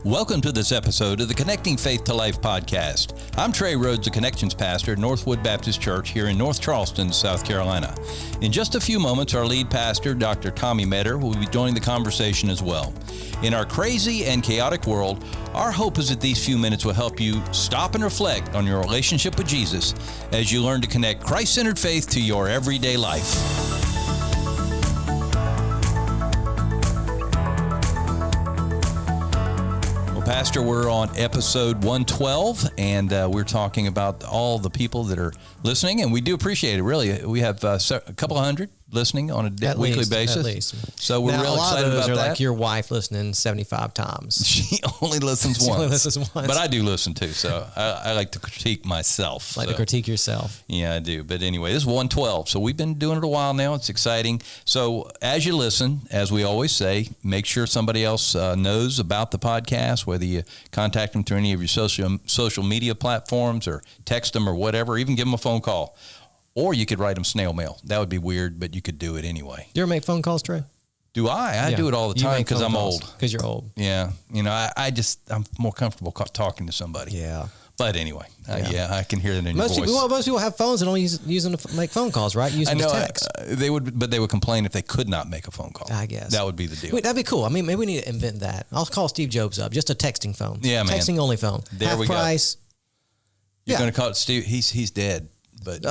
Welcome to this episode of the Connecting Faith to Life podcast. I'm Trey Rhodes, the Connections Pastor at Northwood Baptist Church here in North Charleston, South Carolina. In just a few moments, our lead pastor, Dr. Tommy Metter, will be joining the conversation as well. In our crazy and chaotic world, our hope is that these few minutes will help you stop and reflect on your relationship with Jesus as you learn to connect Christ-centered faith to your everyday life. Pastor, we're on episode 112, and we're talking about all the people that are listening, and we do appreciate it, really. We have a couple of hundred listening on a weekly basis. At least. So we're real excited about that. Like your wife listening 75 times. She only listens once. Only listens once. But I do listen too, so I like to critique myself. To critique yourself. Yeah, I do. But anyway, this is 112, so we've been doing it a while now. It's exciting. So as you listen, as we always say, make sure somebody else knows about the podcast, whether you contact them through any of your social media platforms or text them or whatever, even give them a phone call. Or you could write them snail mail. That would be weird, but you could do it anyway. You ever make phone calls, Trey? Do I? I do it all the time because I'm old. Because you're old. Yeah. You know, I'm more comfortable talking to somebody. Yeah. But anyway, I can hear that in your voice. Most people have phones and only use them to make phone calls, right? Use them to text. They would complain if they could not make a phone call. I guess. That would be the deal. Wait, that'd be cool. I mean, maybe we need to invent that. I'll call Steve Jobs up. Just a texting phone. Yeah, man. Texting only phone. There Half we price. Go. You're going to call it Steve. He's dead. But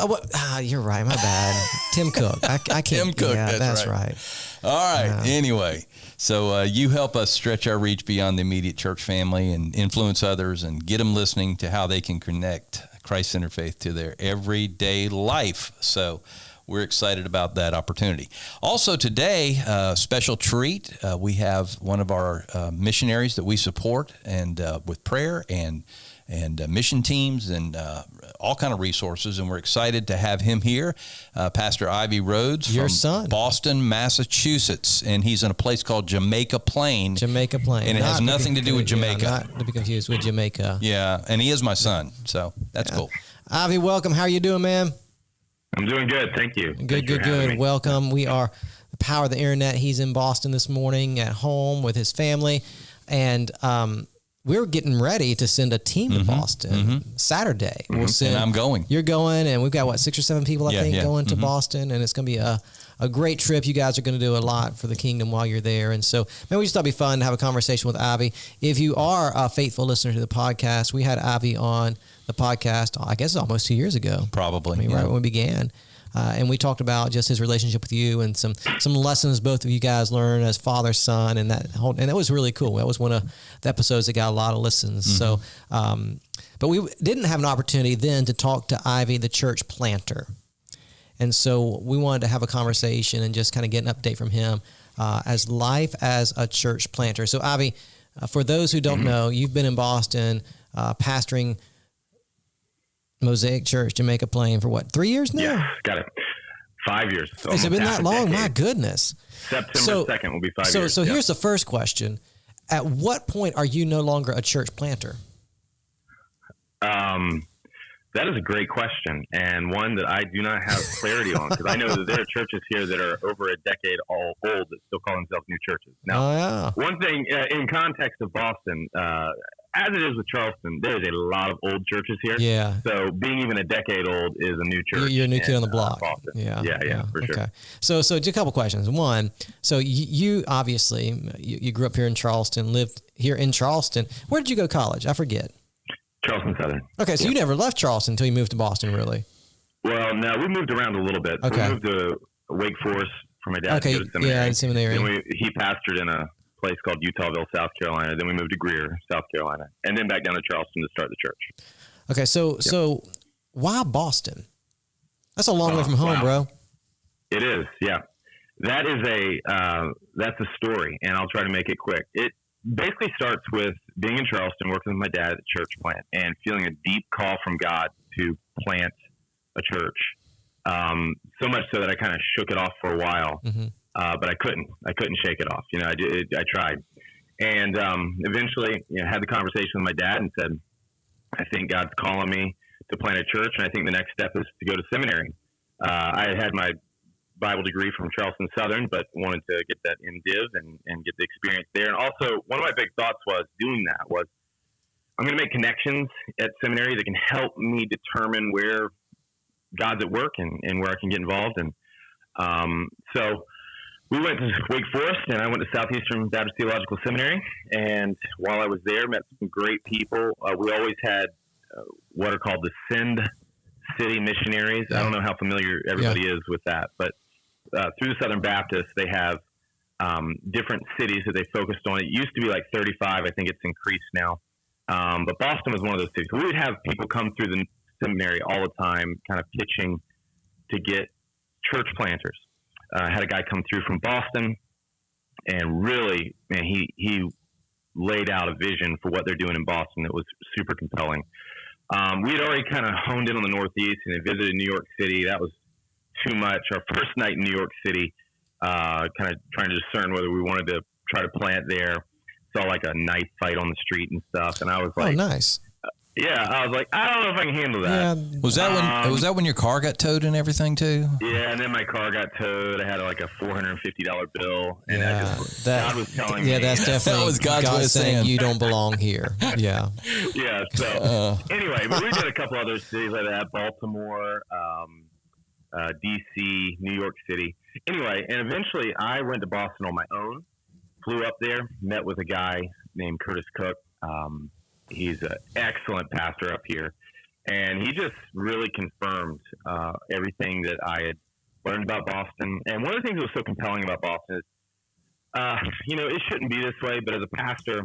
you're right. My bad. Tim Cook. I can't. Tim Cook. Yeah, that's right. All right. Anyway, so you help us stretch our reach beyond the immediate church family and influence others and get them listening to how they can connect Christ-centered faith to their everyday life. So we're excited about that opportunity. Also today, special treat. We have one of our missionaries that we support and with prayer and mission teams and all kind of resources, and we're excited to have him here, Pastor Ivey Rhodes from Boston, Massachusetts, and he's in a place called Jamaica Plain. Jamaica Plain. And it has nothing to do with Jamaica. Not to be confused with Jamaica. Yeah, and he is my son, so that's cool. Ivey, welcome. How are you doing, man? I'm doing good, thank you. Good. Welcome. We are the power of the internet. He's in Boston this morning at home with his family, and we're getting ready to send a team to Boston Saturday. We'll send. And I'm going. You're going, and we've got 6 or 7 people I think going to Boston, and it's going to be a great trip. You guys are going to do a lot for the kingdom while you're there, and so maybe we just thought it'd be fun to have a conversation with Ivey. If you are a faithful listener to the podcast, we had Ivey on the podcast, I guess almost 2 years ago. Probably, right when we began. And we talked about just his relationship with you and some lessons both of you guys learned as father, son, and that was really cool. That was one of the episodes that got a lot of listens. So, but we didn't have an opportunity then to talk to Ivey, the church planter. And so we wanted to have a conversation and just kind of get an update from him as life as a church planter. So Ivey, for those who don't know, you've been in Boston pastoring Mosaic Church, Jamaica Plain, for 3 years now? Yeah, got it. 5 years. Has it been that long? My goodness. September 2nd will be 5 years. So here's the first question. At what point are you no longer a church planter? That is a great question, and one that I do not have clarity on, because I know that there are churches here that are over a decade old that still call themselves new churches. Now, one thing in context of Boston, as it is with Charleston, there's a lot of old churches here. Yeah. So being even a decade old is a new church. You're a new kid on the block. Boston. Yeah, for sure. So just a couple questions. One, so you obviously, you grew up here in Charleston, lived here in Charleston. Where did you go to college? I forget. Charleston Southern. Okay, so you never left Charleston until you moved to Boston, really? Well, no, we moved around a little bit. Okay. We moved to Wake Forest for my dad to go to seminary. Yeah, seminary. Then he pastored in a place called Utahville, South Carolina. Then we moved to Greer, South Carolina, and then back down to Charleston to start the church. Okay, so why Boston? That's a long way from home, bro. It is, yeah. That is that's a story, and I'll try to make it quick. It basically starts with being in Charleston, working with my dad at the church plant, and feeling a deep call from God to plant a church. So much so that I kind of shook it off for a while, but I couldn't shake it off. You know, I tried, and eventually, had the conversation with my dad and said, I think God's calling me to plant a church, and I think the next step is to go to seminary. I had my Bible degree from Charleston Southern, but wanted to get that MDiv and get the experience there. And also, one of my big thoughts was doing that was I'm going to make connections at seminary that can help me determine where God's at work and where I can get involved. And so we went to Wake Forest, and I went to Southeastern Baptist Theological Seminary. And while I was there, met some great people. We always had what are called the Send City missionaries. I don't know how familiar everybody is with that, but through the Southern Baptists, they have different cities that they focused on. It used to be like 35. I think it's increased now. But Boston was one of those cities. We would have people come through the seminary all the time, kind of pitching to get church planters. I had a guy come through from Boston, and really, man, he laid out a vision for what they're doing in Boston that was super compelling. We had already kind of honed in on the Northeast and had visited New York City. That was too much. Our first night in New York City, kind of trying to discern whether we wanted to try to plant there. Saw like a knife fight on the street and stuff, and I was like, "Oh, nice." Yeah, I was like, I don't know if I can handle that. Yeah. Was that when your car got towed and everything too? Yeah, and then my car got towed. I had like a $450 bill, and God was telling me. Yeah, that's definitely that was God saying you don't belong here. Yeah. Yeah. So anyway, but we did a couple other cities like that: Baltimore, DC, New York City. Anyway, and eventually I went to Boston on my own. Flew up there, met with a guy named Curtis Cook. He's an excellent pastor up here, and he just really confirmed everything that I had learned about Boston. And one of the things that was so compelling about Boston is, it shouldn't be this way, but as a pastor,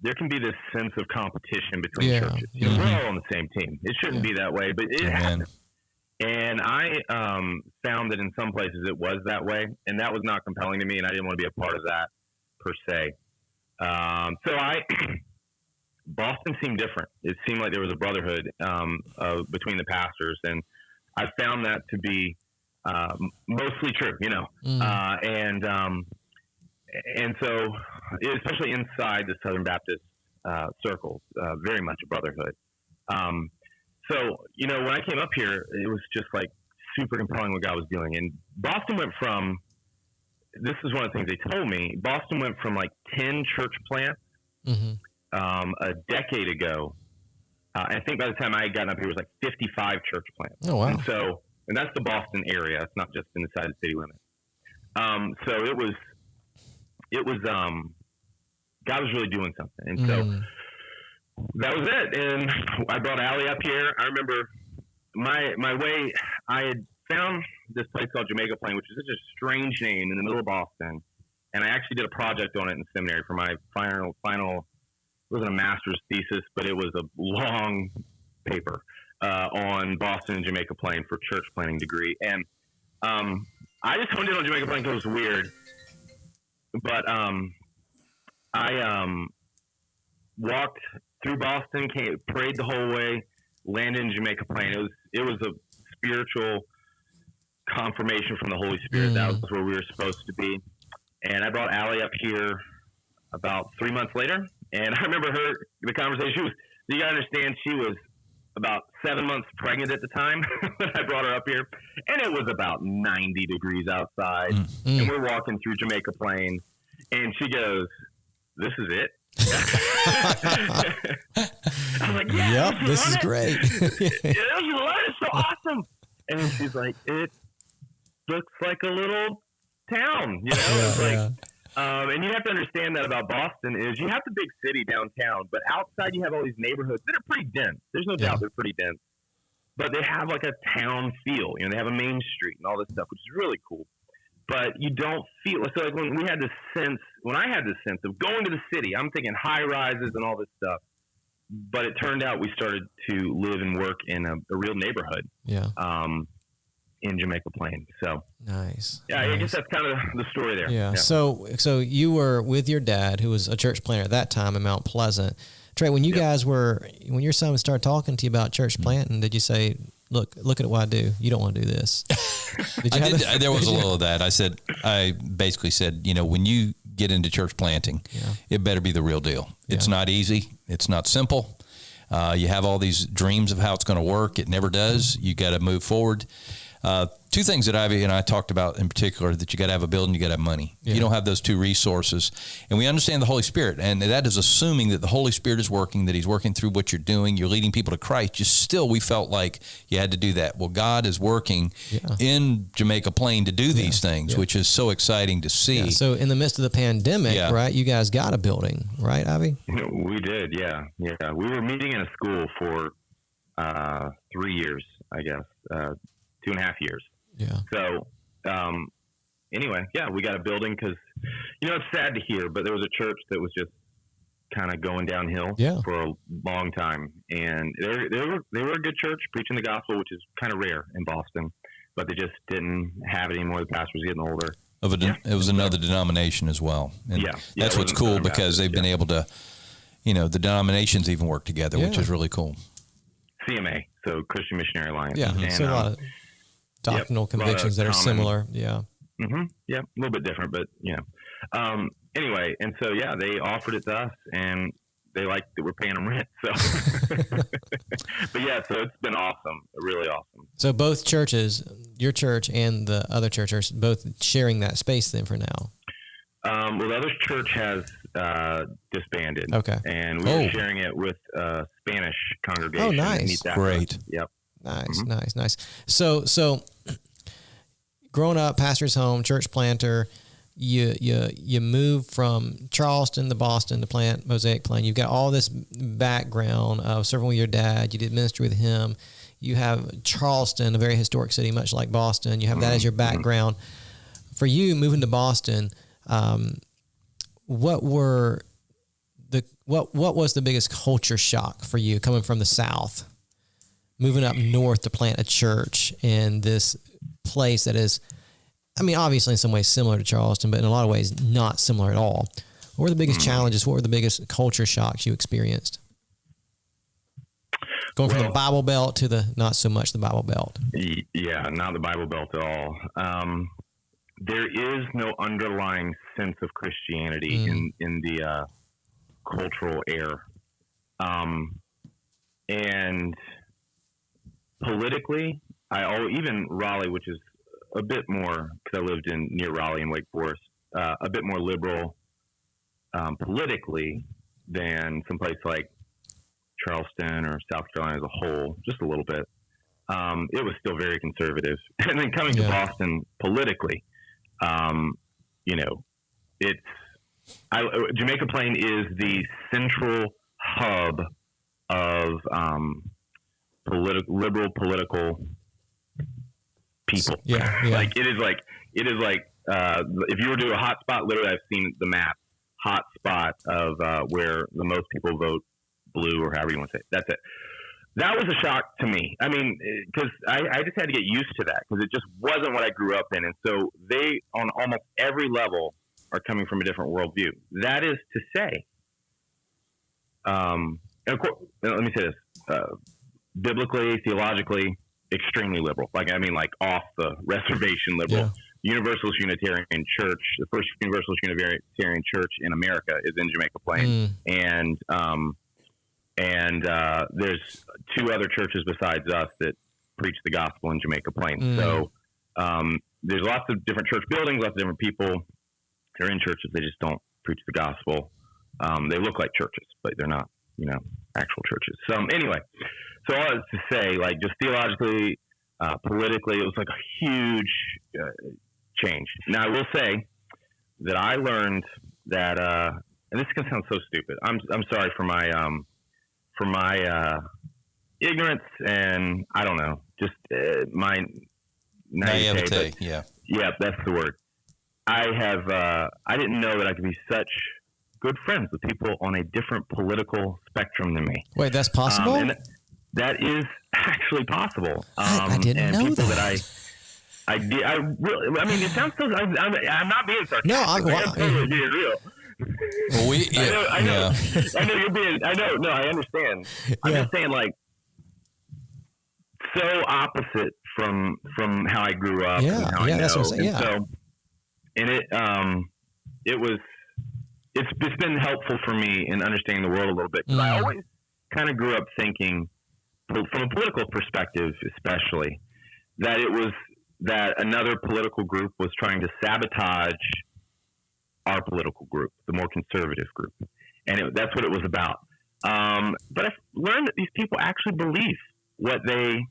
there can be this sense of competition between churches. Mm-hmm. We're all on the same team. It shouldn't be that way, but it happens. And I found that in some places it was that way, and that was not compelling to me, and I didn't want to be a part of that per se. Boston seemed different. It seemed like there was a brotherhood between the pastors, and I found that to be mostly true, and so especially inside the Southern Baptist circles, very much a brotherhood. So when I came up here, it was just like super compelling what God was doing, and Boston went from. This is one of the things they told me. Boston went from like 10 church plants a decade ago. I think by the time I had gotten up here, it was like 55 church plants. Oh, wow. And that's the Boston area. It's not just inside the city limits. So it was God was really doing something. And so that was it. And I brought Allie up here. I remember my way, I had found this place called Jamaica Plain, which is such a strange name in the middle of Boston. And I actually did a project on it in seminary for my final, it wasn't a master's thesis, but it was a long paper on Boston and Jamaica Plain for church planting degree. And I just honed in on Jamaica Plain because it was weird. But I walked through Boston, prayed the whole way, landed in Jamaica Plain. It was a spiritual confirmation from the Holy Spirit. That was where we were supposed to be. And I brought Allie up here about 3 months later. And I remember the conversation. You got to understand, she was about 7 months pregnant at the time when I brought her up here. And it was about 90 degrees outside. And we're walking through Jamaica Plain. And she goes, "This is it?" I was like, "Yeah, yep, this is great." It's so awesome. And then she's like, "It looks like a little town, and you have to understand that about Boston is you have the big city downtown, but outside you have all these neighborhoods that are pretty dense. There's no doubt they're pretty dense, but they have like a town feel. They have a main street and all this stuff, which is really cool. But you don't feel so like when I had this sense of going to the city, I'm thinking high rises and all this stuff. But it turned out we started to live and work in a real neighborhood. Yeah. In Jamaica Plain. So nice. Yeah, nice. I guess that's kind of the story there. Yeah. So you were with your dad, who was a church planter at that time in Mount Pleasant. Trey, when when your son started talking to you about church planting, did you say, Look at what I do. You don't want to do this. There was a little of that. I basically said, when you get into church planting, it better be the real deal. It's not easy. It's not simple. You have all these dreams of how it's going to work. It never does. You got to move forward. Two things that Ivy and I talked about in particular, that you got to have a building, you got to have money. Yeah. You don't have those two resources. And we understand the Holy Spirit, and that is assuming that the Holy Spirit is working, that he's working through what you're doing. You're leading people to Christ. Just still, we felt like you had to do that. Well, God is working in Jamaica Plain to do these things, which is so exciting to see. Yeah. So in the midst of the pandemic, right, you guys got a building, right, Ivy? We did, yeah. We were meeting in a school for 3 years, I guess, 2.5 years. Yeah. So, anyway, we got a building because, it's sad to hear, but there was a church that was just kind of going downhill for a long time. And they were a good church preaching the gospel, which is kind of rare in Boston, but they just didn't have it anymore. The pastor was getting older. It was another denomination as well. And that's what's cool, because they've been able to, the denominations even work together, which is really cool. CMA, so Christian Missionary Alliance. Yeah, and, so a lot of doctrinal convictions that are similar. Yeah. Mm-hmm. Yeah, a little bit different, but anyway, and so they offered it to us, and they liked that we're paying them rent. So, but so it's been awesome, really awesome. So both churches, your church and the other church, are both sharing that space then for now. Well, the other church has disbanded. Okay, and we were sharing it with a Spanish congregation. Oh, nice! Great. Yep. Nice. So growing up, pastor's home, church planter, you move from Charleston to Boston to plant Mosaic Plain. You've got all this background of serving with your dad. You did ministry with him. You have Charleston, a very historic city, much like Boston. You have that as your background. For you, moving to Boston, what was the biggest culture shock for you coming from the South, moving up north to plant a church in this place that is, obviously in some ways similar to Charleston, but in a lot of ways not similar at all? What were the biggest challenges? What were the biggest culture shocks you experienced? Going from the Bible Belt to the not so much the Bible Belt. Yeah, not the Bible Belt at all. There is no underlying sense of Christianity in the cultural air. And politically, even Raleigh, which is a bit more, because I lived near Raleigh and Wake Forest, a bit more liberal politically than someplace like Charleston or South Carolina as a whole, just a little bit. It was still very conservative. And then coming to Boston politically, Jamaica Plain is the central hub of liberal political people. Yeah. Like it is like if you were to do a hot spot, literally I've seen the map, hot spot of where the most people vote blue, or however you want to say it. That's it. That was a shock to me. Because I just had to get used to that, because it just wasn't what I grew up in. And so they, on almost every level, are coming from a different worldview. That is to say, and of course, let me say this, biblically, theologically, extremely liberal. Like off the reservation liberal. Yeah. Universalist Unitarian Church, the first Universalist Unitarian Church in America, is in Jamaica Plain. And there's two other churches besides us that preach the gospel in Jamaica Plain. So there's lots of different church buildings, lots of different people. They're in churches, they just don't preach the gospel. They look like churches, but they're not, actual churches. So anyway, so all that's to say, just theologically, politically, it was like a huge change. Now, I will say that I learned that, and this is going to sound so stupid. I'm sorry for my ignorance, and I don't know, just my naivete. Yeah, that's the word. I didn't know that I could be such good friends with people on a different political spectrum than me. Wait, that's possible? And that is actually possible. I didn't know people that. I really, it sounds so, I'm not being sarcastic. No, I'm totally being real. Well, I know you're being, no, I understand. I'm just saying, so opposite from how I grew up and how I know. That's what I'm saying. And so, it's been helpful for me in understanding the world a little bit, because I always kind of grew up thinking, from a political perspective especially, that it was that another political group was trying to sabotage our political group, the more conservative group. And that's what it was about. But I've learned that these people actually believe what they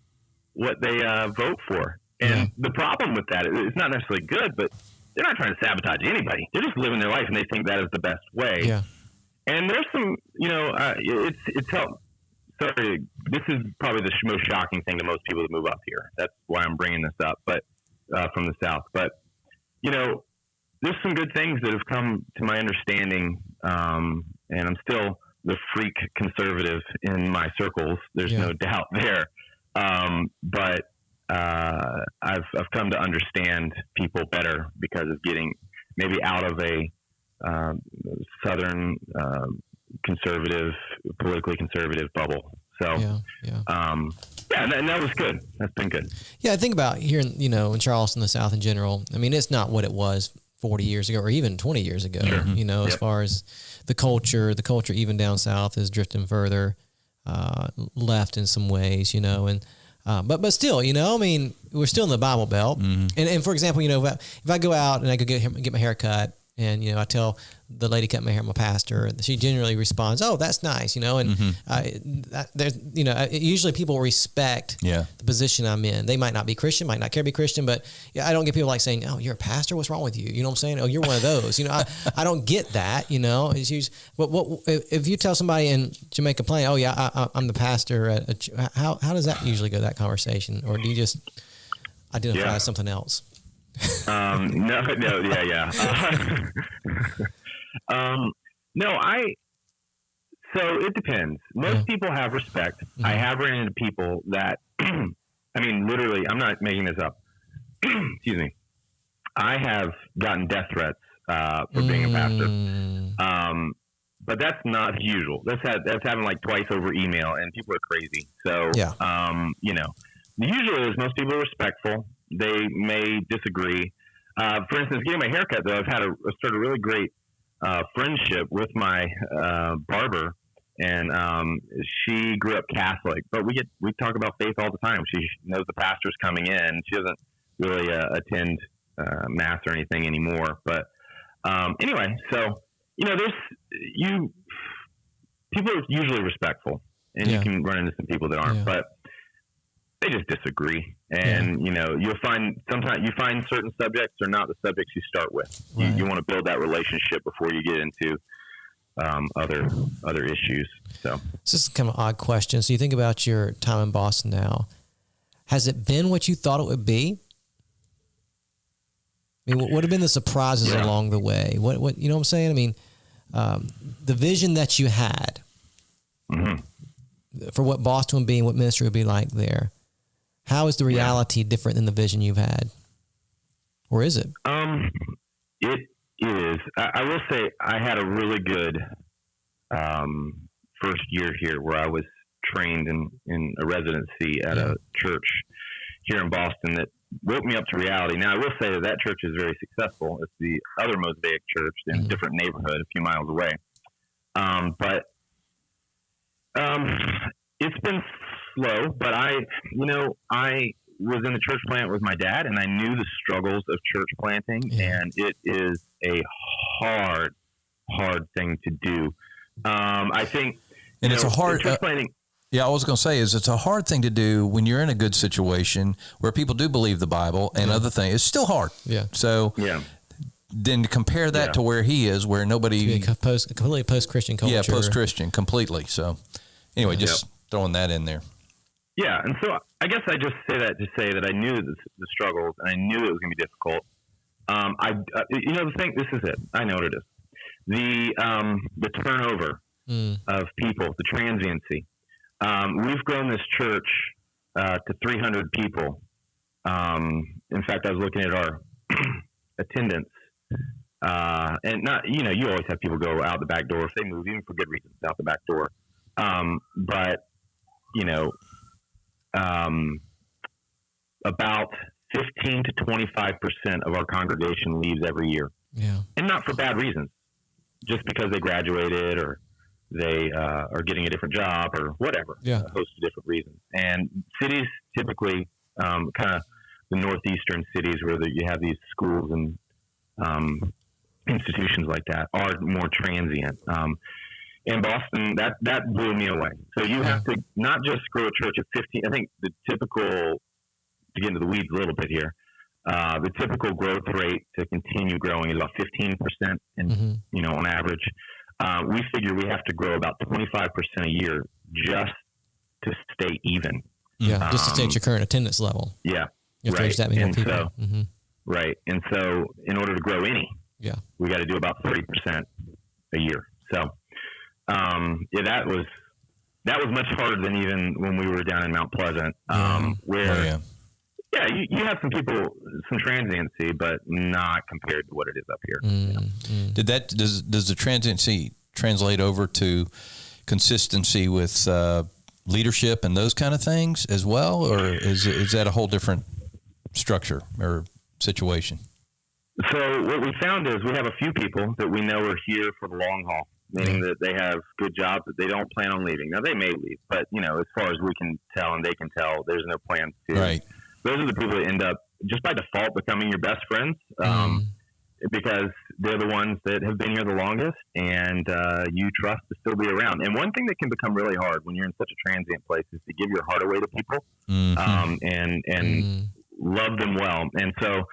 vote for. And the problem with that is it's not necessarily good, but they're not trying to sabotage anybody. They're just living their life, and they think that is the best way. Yeah. And there's some, it's helped. Sorry, this is probably the most shocking thing to most people that move up here. That's why I'm bringing this up, but from the South. But, there's some good things that have come to my understanding, and I'm still the freak conservative in my circles. There's no doubt there. But I've come to understand people better because of getting maybe out of a Southern conservative, politically conservative bubble. So, and that was good. That's been good. Yeah, I think about here, in Charleston, the South in general. I mean, it's not what it was 40 years ago or even 20 years ago, as far as the culture even down South is drifting further left in some ways, and but still, I mean, we're still in the Bible Belt. And for example, if I go out and I go get my hair cut, and I tell the lady cut my hair, my pastor, she generally responds, "Oh, that's nice," and there's usually people respect the position I'm in. They might not be Christian, might not care to be Christian, but I don't get people like saying, "Oh, you're a pastor. What's wrong with you?" You know what I'm saying? "Oh, you're one of those." I don't get that. It's usually, what if you tell somebody in Jamaica Plain, "Oh yeah, I'm the pastor," how does that usually go, that conversation, or do you just identify as something else? So it depends. Most people have respect. I have ran into people that, I mean, literally, I'm not making this up. Excuse me. I have gotten death threats, for being a pastor. But that's not usual. That's happened like twice over email, and people are crazy. So, the usual is most people are respectful. They may disagree. For instance, getting my haircut, though, I've started a really great friendship with my barber, and she grew up Catholic. But we talk about faith all the time. She knows the pastor's coming in. She doesn't really attend mass or anything anymore. But anyway, so people are usually respectful, and you can run into some people that aren't, but they just disagree. And, you'll find sometimes you find certain subjects are not the subjects you start with. Right. You want to build that relationship before you get into other issues. So this is kind of an odd question. So you think about your time in Boston now. Has it been what you thought it would be? I mean, what have been the surprises along the way? What you know what I'm saying? I mean, the vision that you had for what Boston would be and what ministry would be like there. How is the reality different than the vision you've had? Or is it? It is. I will say I had a really good first year here where I was trained in a residency at a church here in Boston that woke me up to reality. Now, I will say that church is very successful. It's the other Mosaic church in a different neighborhood a few miles away. But it's been slow, but I was in the church plant with my dad, and I knew the struggles of church planting, and it is a hard thing to do. I think, and it's a hard church planting. Yeah, I was going to say it's a hard thing to do when you're in a good situation where people do believe the Bible and other things. It's still hard. Yeah. So then to compare that to where he is, where nobody completely post-Christian culture. Yeah, post-Christian completely. So anyway, just throwing that in there. Yeah, and so I guess I just say that to say that I knew the struggles, and I knew it was going to be difficult. The thing. This is it. I know what it is. The turnover of people, the transiency. We've grown this church to 300 people. In fact, I was looking at our attendance, and not you always have people go out the back door if they move, even for good reasons, out the back door. But about 15 to 25% of our congregation leaves every year. Yeah. And not for bad reasons, just because they graduated or they are getting a different job or whatever. Yeah. A host of different reasons. And cities typically kind of the northeastern cities where you have these schools and institutions like that are more transient. In Boston, that blew me away. So you have to not just grow a church of 15. I think the typical, to get into the weeds a little bit here, the typical growth rate to continue growing is about 15%, and on average. We figure we have to grow about 25% a year just to stay even. Yeah, just to stay at your current attendance level. Yeah, you have to reach that many more people. So, right, and so in order to grow any, we got to do about 30% a year. So, that was much harder than even when we were down in Mount Pleasant, where you have some people, some transiency, but not compared to what it is up here. Does the transiency translate over to consistency with leadership and those kind of things as well, or is that a whole different structure or situation? So what we found is we have a few people that we know are here for the long haul, meaning that they have good jobs that they don't plan on leaving. Now they may leave, but as far as we can tell and they can tell, there's no plans to. Right. Those are the people that end up just by default becoming your best friends, because they're the ones that have been here the longest, and you trust to still be around. And one thing that can become really hard when you're in such a transient place is to give your heart away to people, and love them well. And so,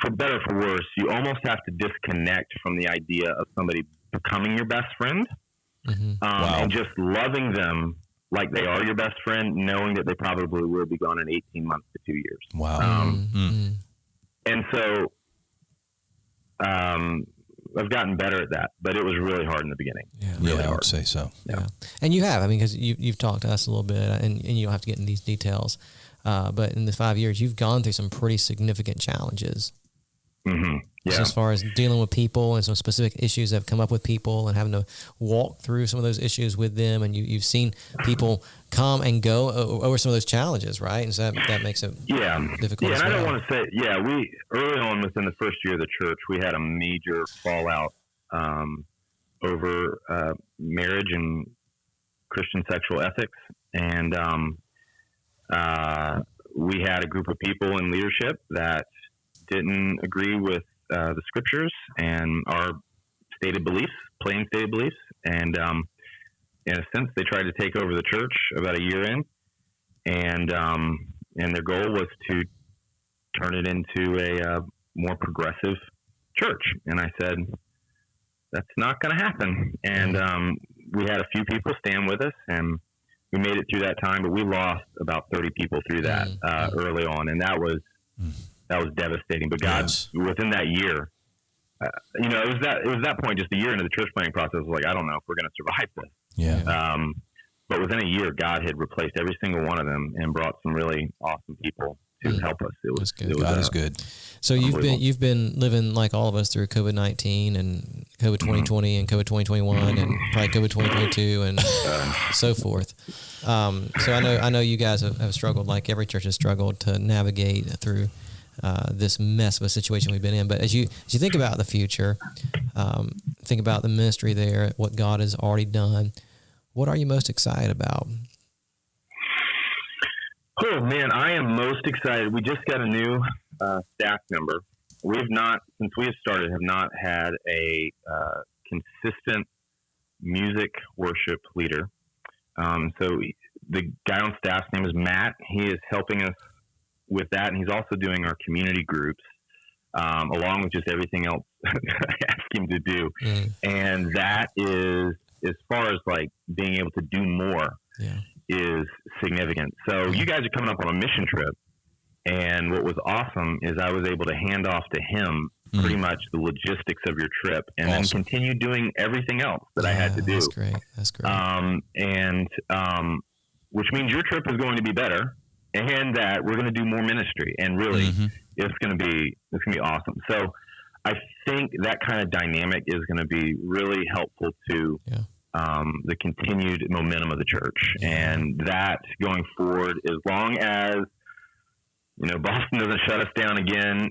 for better or for worse, you almost have to disconnect from the idea of somebody becoming your best friend, and just loving them like they are your best friend, knowing that they probably will be gone in 18 months to 2 years. Wow. And so I've gotten better at that, but it was really hard in the beginning. Really hard. I would say so. Yeah. And you have, because you've talked to us a little bit, and you don't have to get in these details, but in the 5 years, you've gone through some pretty significant challenges. Yeah. As far as dealing with people and some specific issues that have come up with people and having to walk through some of those issues with them. And you've seen people come and go over some of those challenges, right? And so that makes it difficult. Yeah, as and well. I don't want to say, we early on within the first year of the church, we had a major fallout over marriage and Christian sexual ethics. And we had a group of people in leadership that didn't agree with the scriptures and our plain stated beliefs. And in a sense, they tried to take over the church about a year in. And their goal was to turn it into a more progressive church. And I said, that's not going to happen. And we had a few people stand with us, and we made it through that time, but we lost about 30 people through that early on. And that was devastating. But God, within that year, it was that point, just a year into the church planning process, was like, I don't know if we're going to survive this. Yeah. But within a year, God had replaced every single one of them and brought some really awesome people to help us. God is good. So you've been living like all of us through COVID-19 and COVID 2020 and COVID 2021 and probably COVID 2022 and so forth. So I know you guys have struggled, like every church has struggled, to navigate through this mess of a situation we've been in. But as you think about the future, think about the ministry there, what God has already done, what are you most excited about? Oh man, I am most excited. We just got a new staff member. Since we have started, have not had a consistent music worship leader. So the guy on staff's name is Matt. He is helping us with that, and he's also doing our community groups, along with just everything else I ask him to do. And that is, as far as like being able to do more, is significant. So you guys are coming up on a mission trip, and what was awesome is I was able to hand off to him pretty much the logistics of your trip, and then continue doing everything else that I had to do. That's great. Which means your trip is going to be better, and that we're going to do more ministry, and really it's going to be awesome. So I think that kind of dynamic is going to be really helpful to the continued momentum of the church, and that going forward, as long as Boston doesn't shut us down again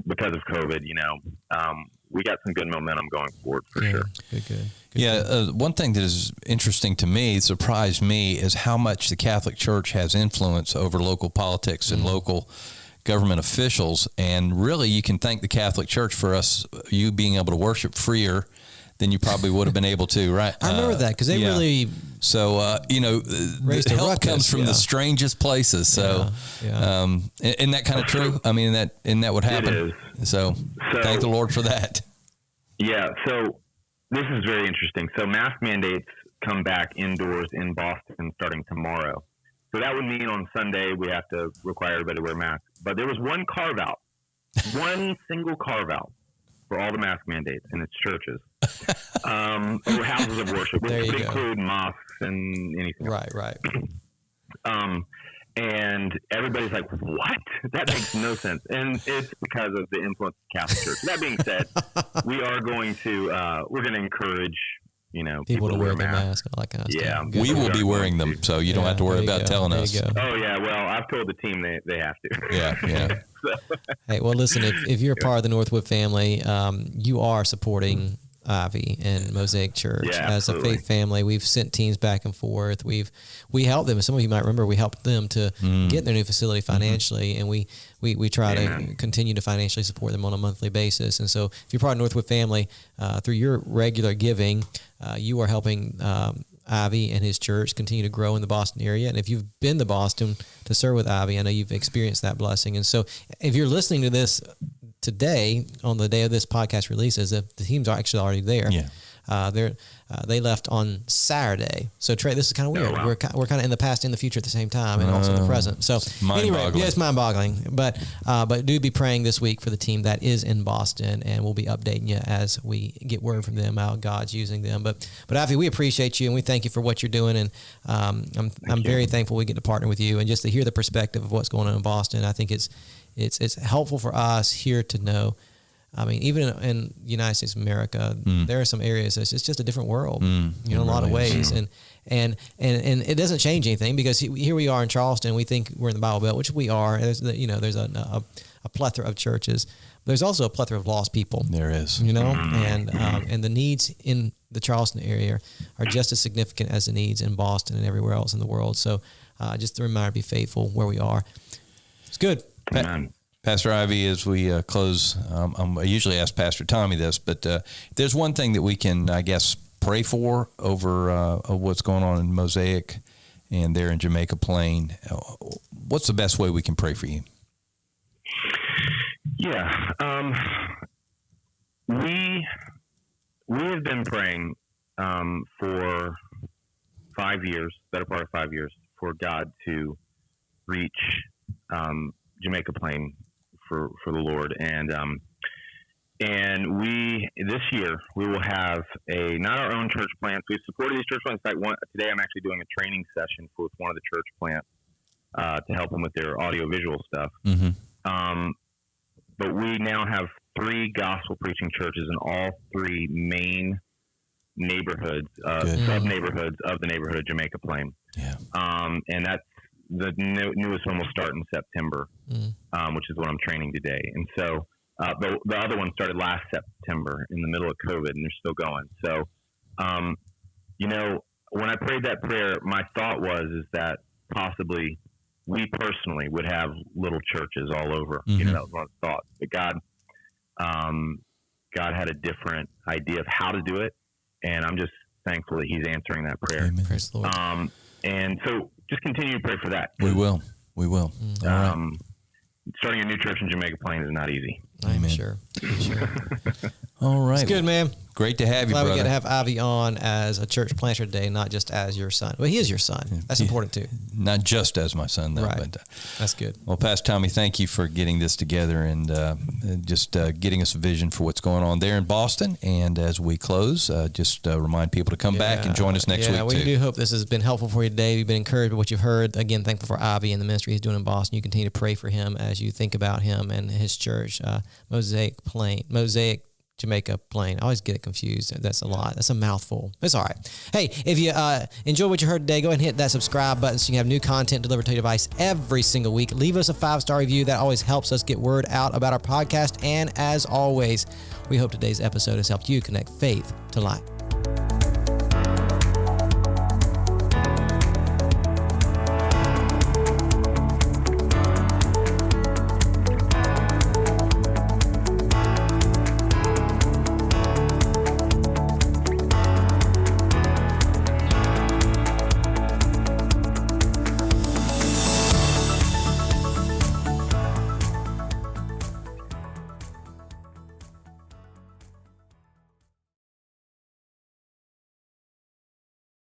because of COVID. we got some good momentum going forward for sure. Good. One thing that is interesting to me, surprised me, is how much the Catholic Church has influence over local politics and local government officials. And really, you can thank the Catholic Church for you being able to worship freer than you probably would have been able to, right? I remember that because they really. So, the help comes from the strangest places. So, isn't that kind of true? I mean, isn't that what happened? It is. So, thank the Lord for that. Yeah. So this is very interesting. So mask mandates come back indoors in Boston starting tomorrow. So that would mean on Sunday we have to require everybody to wear masks. But there was one carve out, one single carve out for all the mask mandates in its churches. Or houses of worship, which would include mosques and anything else. Right. And everybody's like, what? That makes no sense. And it's because of the influence of the Catholic Church. That being said, we are going to, we're going to encourage, people to wear masks. All that kind of stuff. Good. We will be wearing them, so you don't have to worry about telling us. Oh, yeah. Well, I've told the team they have to. Yeah. Hey, well, listen, if you're a part of the Northwood family, you are supporting Ivey and Mosaic Church as a faith family. We've sent teams back and forth. We helped them. Some of you might remember we helped them to get their new facility financially, and we try to continue to financially support them on a monthly basis. And so, if you're part of Northwood family, through your regular giving, you are helping Ivey and his church continue to grow in the Boston area. And if you've been to Boston to serve with Ivey, I know you've experienced that blessing. And so, if you're listening to this today, on the day of this podcast releases, the teams are actually already there. They left on Saturday. So Trey, this is kind of weird. Oh, wow. We're kind of in the past and the future at the same time, and also in the present. So anyway, it's mind-boggling. But do be praying this week for the team that is in Boston, and we'll be updating you as we get word from them how God's using them. But Ivey, we appreciate you and we thank you for what you're doing, and I'm very thankful we get to partner with you and just to hear the perspective of what's going on in Boston. I think it's helpful for us here to know. I mean, even in the United States of America, there are some areas that's it's just a different world, in a lot of ways. And it doesn't change anything because here we are in Charleston. We think we're in the Bible Belt, which we are. There's a plethora of churches. But there's also a plethora of lost people. There is. And the needs in the Charleston area are just as significant as the needs in Boston and everywhere else in the world. So just a reminder, be faithful where we are. It's good. Pastor Ivey, as we close, I usually ask Pastor Tommy this, but if there's one thing that we can, I guess, pray for over what's going on in Mosaic and there in Jamaica Plain, what's the best way we can pray for you? Yeah. We have been praying for 5 years, better part of 5 years, for God to reach Jamaica Plain for the Lord, and this year we will have not our own church plants. We've supported these church plants. In fact, today I'm actually doing a training session with one of the church plants to help them with their audio-visual stuff. But we now have 3 gospel preaching churches in all 3 main neighborhoods, sub-neighborhoods of the neighborhood of Jamaica Plain. And that's the newest one will start in September, which is what I'm training today. And so the other one started last September in the middle of COVID, and they're still going. So, when I prayed that prayer, my thought is that possibly we personally would have little churches all over. That was one of the thoughts. But God had a different idea of how to do it, and I'm just thankful that He's answering that prayer. Amen. Praise the Lord. And so just continue to pray for that. We will. All right. Starting a new church in Jamaica Plain is not easy. I'm sure. All right. It's good, man. Great to have you, Glad brother. we get to have Ivey on as a church planter today, not just as your son. Well, he is your son. That's important too. Not just as my son, though. Right. But, that's good. Well, Pastor Tommy, thank you for getting this together and just getting us a vision for what's going on there in Boston. And as we close, just remind people to come back and join us next week, we too. do hope this has been helpful for you today. You've been encouraged by what you've heard. Again, thankful for Ivey and the ministry he's doing in Boston. You continue to pray for him as you think about him and his church, Mosaic Jamaica Plain. I always get it confused. That's a lot. That's a mouthful. It's all right. Hey, if you enjoy what you heard today, go ahead and hit that subscribe button so you can have new content delivered to your device every single week. Leave us a 5-star review. That always helps us get word out about our podcast. And as always, we hope today's episode has helped you connect faith to life.